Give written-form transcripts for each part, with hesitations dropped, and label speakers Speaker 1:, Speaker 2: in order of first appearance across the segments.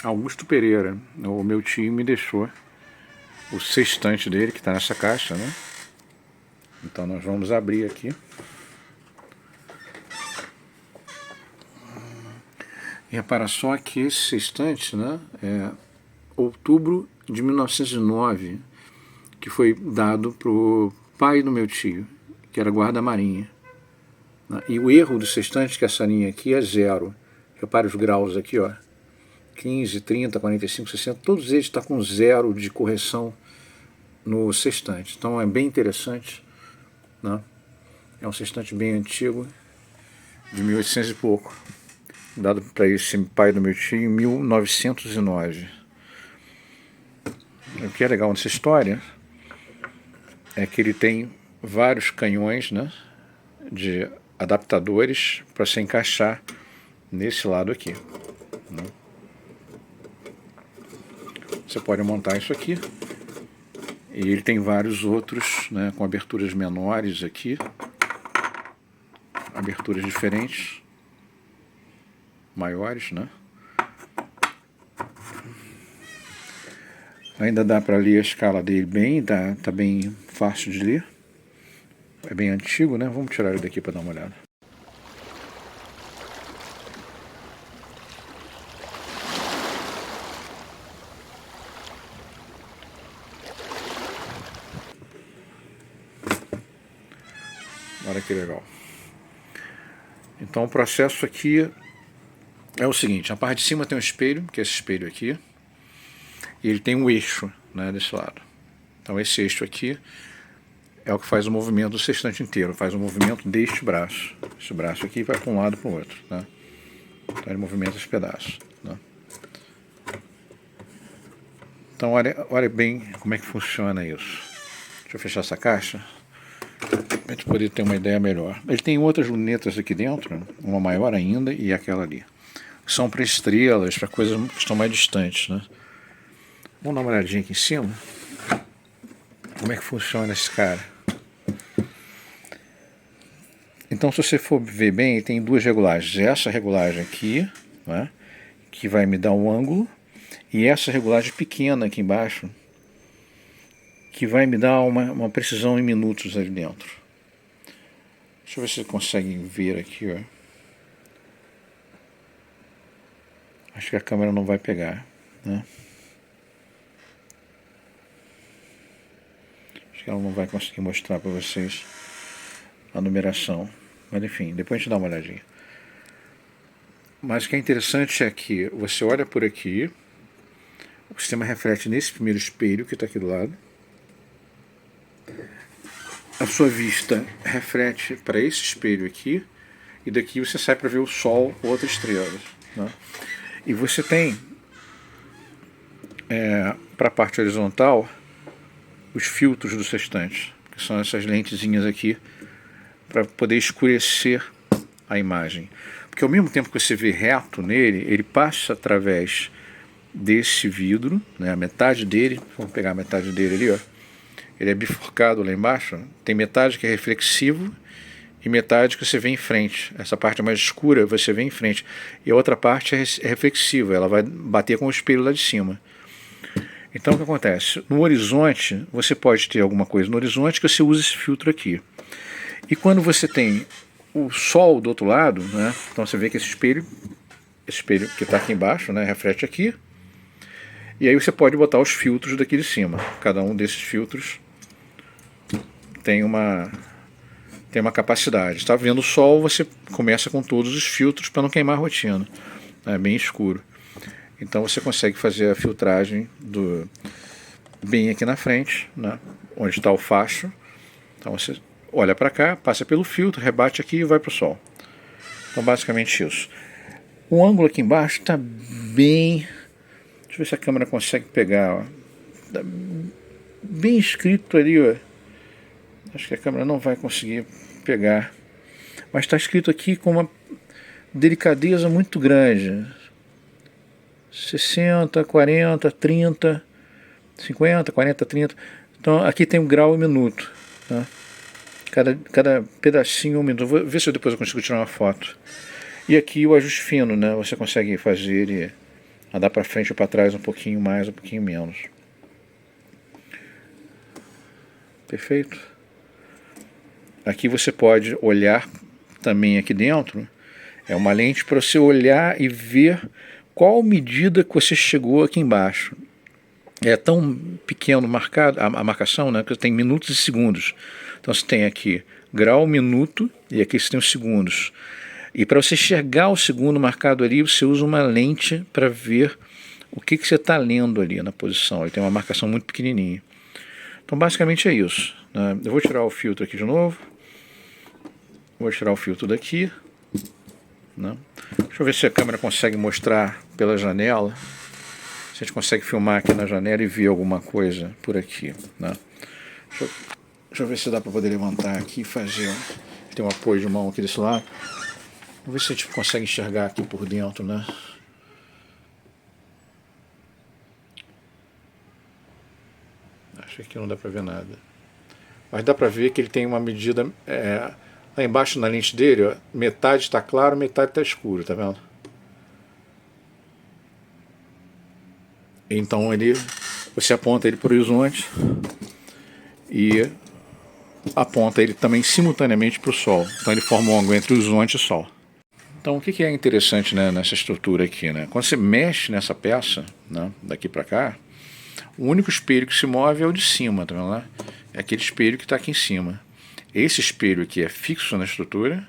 Speaker 1: Augusto Pereira, o meu tio me deixou o sextante dele, que está nessa caixa, né? Então nós vamos abrir aqui. E repara só que esse sextante, né, é outubro de 1909, que foi dado para o pai do meu tio, que era guarda-marinha. E o erro do sextante, que essa linha aqui é 0. Repare os graus aqui, ó. 15, 30, 45, 60, todos eles estão com 0 de correção no sextante. Então é bem interessante, né? É um sextante bem antigo, de 1800 e pouco, dado para esse pai do meu tio em 1909. O que é legal nessa história é que ele tem vários canhões, né, de adaptadores para se encaixar nesse lado aqui, né? Você pode montar isso aqui. E ele tem vários outros, né, com aberturas menores aqui, aberturas diferentes, maiores, né? Ainda dá para ler a escala dele bem, tá bem fácil de ler. É bem antigo, né? Vamos tirar ele daqui para dar uma olhada. Olha que legal. Então o processo aqui é o seguinte: a parte de cima tem um espelho, que é esse espelho aqui, e ele tem um eixo, né, desse lado. Então esse eixo aqui é o que faz o movimento do sextante inteiro, faz o movimento deste braço. Esse braço aqui vai para um lado e para o outro, né? Então ele movimenta esse pedaço, né? Então olha bem como é que funciona isso. Deixa eu fechar essa caixa para a gente poder ter uma ideia melhor. Ele tem outras lunetas aqui dentro, uma maior ainda e aquela ali. São para estrelas, para coisas que estão mais distantes, né? Vamos dar uma olhadinha aqui em cima. Como é que funciona esse cara? Então, se você for ver bem, tem duas regulagens. Essa regulagem aqui, né, que vai me dar um ângulo, e essa regulagem pequena aqui embaixo, que vai me dar uma precisão em minutos ali dentro. Deixa eu ver se vocês conseguem ver aqui, ó. Acho que a câmera não vai pegar, né? Acho que ela não vai conseguir mostrar para vocês a numeração. Mas enfim, depois a gente dá uma olhadinha. Mas o que é interessante é que você olha por aqui, o sistema reflete nesse primeiro espelho que está aqui do lado. A sua vista reflete para esse espelho aqui, e daqui você sai para ver o Sol ou outras estrelas, né? E você tem, para a parte horizontal, os filtros do sextante, que são essas lentezinhas aqui, para poder escurecer a imagem. Porque ao mesmo tempo que você vê reto nele, ele passa através desse vidro, né, a metade dele, vamos pegar a metade dele ali, ó, ele é bifurcado lá embaixo, tem metade que é reflexivo e metade que você vê em frente. Essa parte mais escura você vê em frente, e a outra parte é reflexiva, ela vai bater com o espelho lá de cima. Então o que acontece? No horizonte, você pode ter alguma coisa no horizonte que você usa esse filtro aqui. E quando você tem o Sol do outro lado, né, então você vê que esse espelho que está aqui embaixo, né, reflete aqui. E aí você pode botar os filtros daqui de cima. Cada um desses filtros tem uma capacidade. Está vendo o Sol, você começa com todos os filtros para não queimar a rotina. É bem escuro. Então você consegue fazer a filtragem bem aqui na frente, né, onde está o facho. Então você olha para cá, passa pelo filtro, rebate aqui e vai para o Sol. Então basicamente isso. O ângulo aqui embaixo está bem... Deixa eu ver se a câmera consegue pegar, ó. Tá bem escrito ali, ó. Acho que a câmera não vai conseguir pegar. Mas está escrito aqui com uma delicadeza muito grande. 60, 40, 30, 50, 40, 30. Então aqui tem um grau e minuto, tá? Cada pedacinho um minuto. Vou ver se depois eu consigo tirar uma foto. E aqui o ajuste fino, né? Você consegue fazer ele andar para frente ou para trás um pouquinho mais, um pouquinho menos. Perfeito? Aqui você pode olhar também aqui dentro, é uma lente para você olhar e ver qual medida que você chegou aqui embaixo. É tão pequeno marcado, a marcação, né, que tem minutos e segundos. Então você tem aqui grau, minuto, e aqui você tem os segundos. E para você enxergar o segundo marcado ali, você usa uma lente para ver o que você está lendo ali na posição. Ele tem uma marcação muito pequenininha. Então basicamente é isso, né? Eu vou tirar o filtro aqui de novo. Vou tirar o filtro daqui, né? Deixa eu ver se a câmera consegue mostrar pela janela. Se a gente consegue filmar aqui na janela e ver alguma coisa por aqui, né? Deixa eu ver se dá para poder levantar aqui e fazer. Tem um apoio de mão aqui desse lado. Vamos ver se a gente consegue enxergar aqui por dentro, né? Acho que aqui não dá para ver nada. Mas dá para ver que ele tem uma medida... lá embaixo na lente dele, ó, metade está claro, metade está escuro, tá vendo? Então você aponta ele para o horizonte e aponta ele também simultaneamente para o Sol. Então ele forma um ângulo entre o horizonte e o Sol. Então o que é interessante, né, nessa estrutura aqui, né? Quando você mexe nessa peça, né, daqui para cá, o único espelho que se move é o de cima, tá vendo lá? É aquele espelho que está aqui em cima. Esse espelho aqui é fixo na estrutura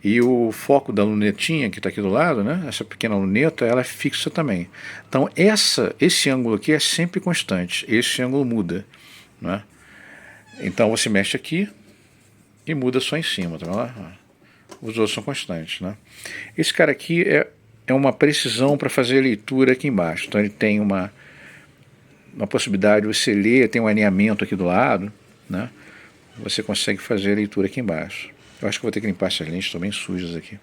Speaker 1: e o foco da lunetinha que está aqui do lado, né, essa pequena luneta, ela é fixa também. Então esse ângulo aqui é sempre constante, esse ângulo muda, né? Então você mexe aqui e muda só em cima, tá vendo lá? Os outros são constantes, né? Esse cara aqui é uma precisão para fazer a leitura aqui embaixo. Então ele tem uma possibilidade de você ler, tem um alinhamento aqui do lado, né? Você consegue fazer a leitura aqui embaixo. Eu acho que vou ter que limpar essas lentes, estão bem sujas aqui,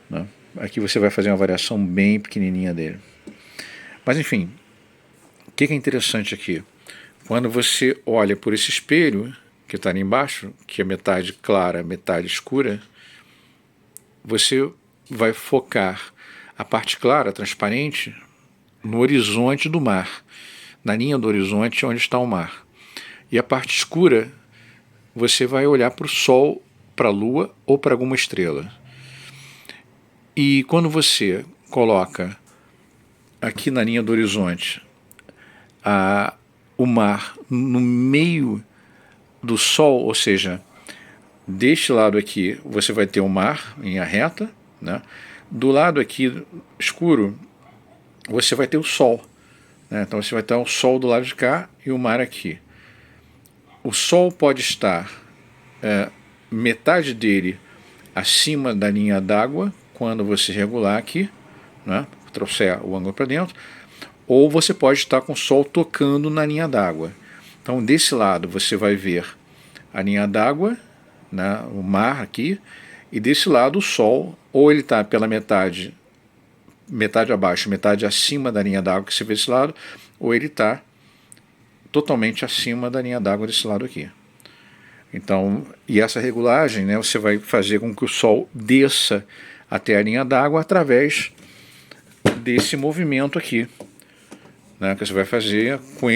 Speaker 1: né? Aqui você vai fazer uma variação bem pequenininha dele. Mas enfim, o que é interessante aqui? Quando você olha por esse espelho que está ali embaixo, que é metade clara, metade escura, você vai focar a parte clara, transparente, no horizonte do mar, na linha do horizonte onde está o mar. E a parte escura, você vai olhar para o Sol, para a Lua ou para alguma estrela. E quando você coloca aqui na linha do horizonte o mar no meio do Sol, ou seja, deste lado aqui você vai ter o mar em linha reta, né? Do lado aqui escuro você vai ter o Sol, né? Então você vai ter o Sol do lado de cá e o mar aqui. O Sol pode estar metade dele acima da linha d'água quando você regular aqui, né? Trouxer o ângulo para dentro, ou você pode estar com o Sol tocando na linha d'água. Então desse lado você vai ver a linha d'água, né, o mar aqui, e desse lado o Sol, ou ele está pela metade abaixo, metade acima da linha d'água que você vê desse lado, ou ele está totalmente acima da linha d'água desse lado aqui. Então, e essa regulagem, né, você vai fazer com que o Sol desça até a linha d'água através desse movimento aqui, né, que você vai fazer com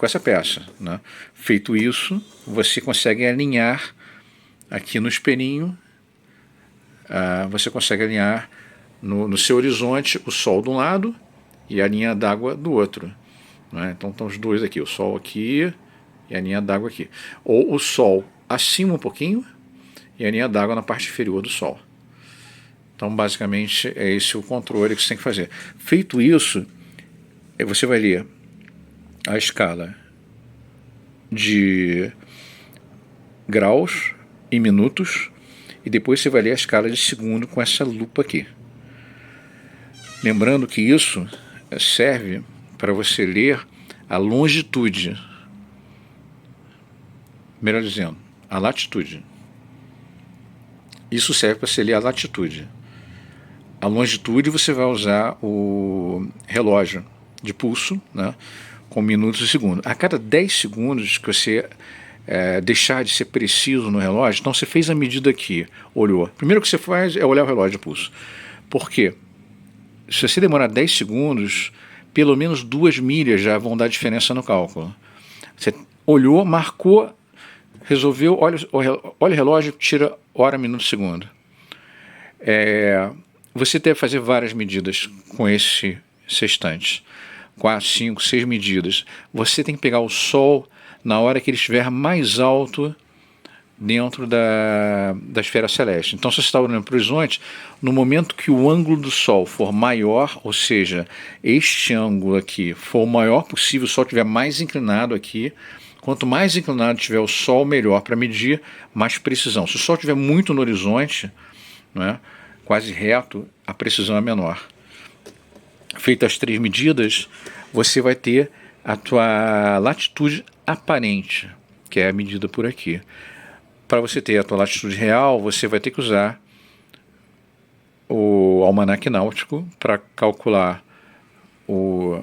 Speaker 1: essa peça, né? Feito isso, você consegue alinhar aqui no espelhinho, você consegue alinhar no seu horizonte o Sol de um lado e a linha d'água do outro, né? Então estão os dois aqui, o Sol aqui e a linha d'água aqui. Ou o Sol acima um pouquinho e a linha d'água na parte inferior do Sol. Então basicamente é esse o controle que você tem que fazer. Feito isso, você vai ler a escala de graus e minutos e depois você vai ler a escala de segundo com essa lupa aqui. Lembrando que isso serve para você ler a longitude, melhor dizendo, a latitude. Isso serve para você ler a latitude. A longitude você vai usar o relógio de pulso, né, com minutos e segundos. A cada 10 segundos que você deixar de ser preciso no relógio, então você fez a medida aqui, olhou. Primeiro que você faz é olhar o relógio de pulso. Por quê? se você demorar 10 segundos, pelo menos 2 milhas já vão dar diferença no cálculo. Você olhou, marcou, resolveu, olha o relógio, tira hora, minuto, segundo. Você deve fazer várias medidas com esse sextante. 4, 5, 6 medidas. Você tem que pegar o Sol na hora que ele estiver mais alto dentro da esfera celeste. Então, se você está olhando para o horizonte, no momento que o ângulo do Sol for maior, ou seja, este ângulo aqui for o maior possível, o Sol estiver mais inclinado aqui, quanto mais inclinado tiver o Sol, melhor para medir, mais precisão. Se o Sol estiver muito no horizonte, né, quase reto, a precisão é menor. Feitas as 3 medidas, você vai ter a tua latitude aparente, que é a medida por aqui. Para você ter a tua latitude real, você vai ter que usar o almanaque náutico para calcular o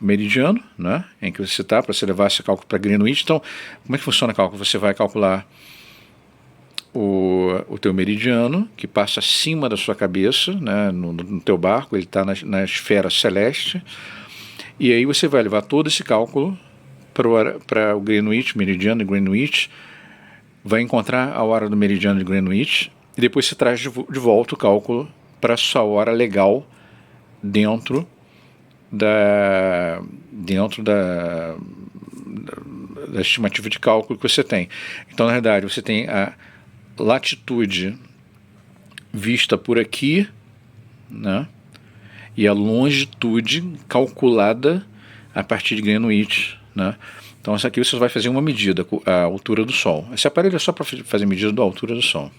Speaker 1: meridiano, né, em que você está, para você levar esse cálculo para Greenwich. Então, como é que funciona o cálculo? Você vai calcular o teu meridiano, que passa acima da sua cabeça, né, no teu barco, ele está na esfera celeste, e aí você vai levar todo esse cálculo para o Greenwich, meridiano de Greenwich, vai encontrar a hora do meridiano de Greenwich, e depois você traz de volta o cálculo para a sua hora legal dentro da estimativa de cálculo que você tem. Então, na verdade, você tem a latitude vista por aqui, né, e a longitude calculada a partir de Greenwich, né. Então, essa aqui você vai fazer uma medida, a altura do Sol. Esse aparelho é só para fazer medida da altura do Sol.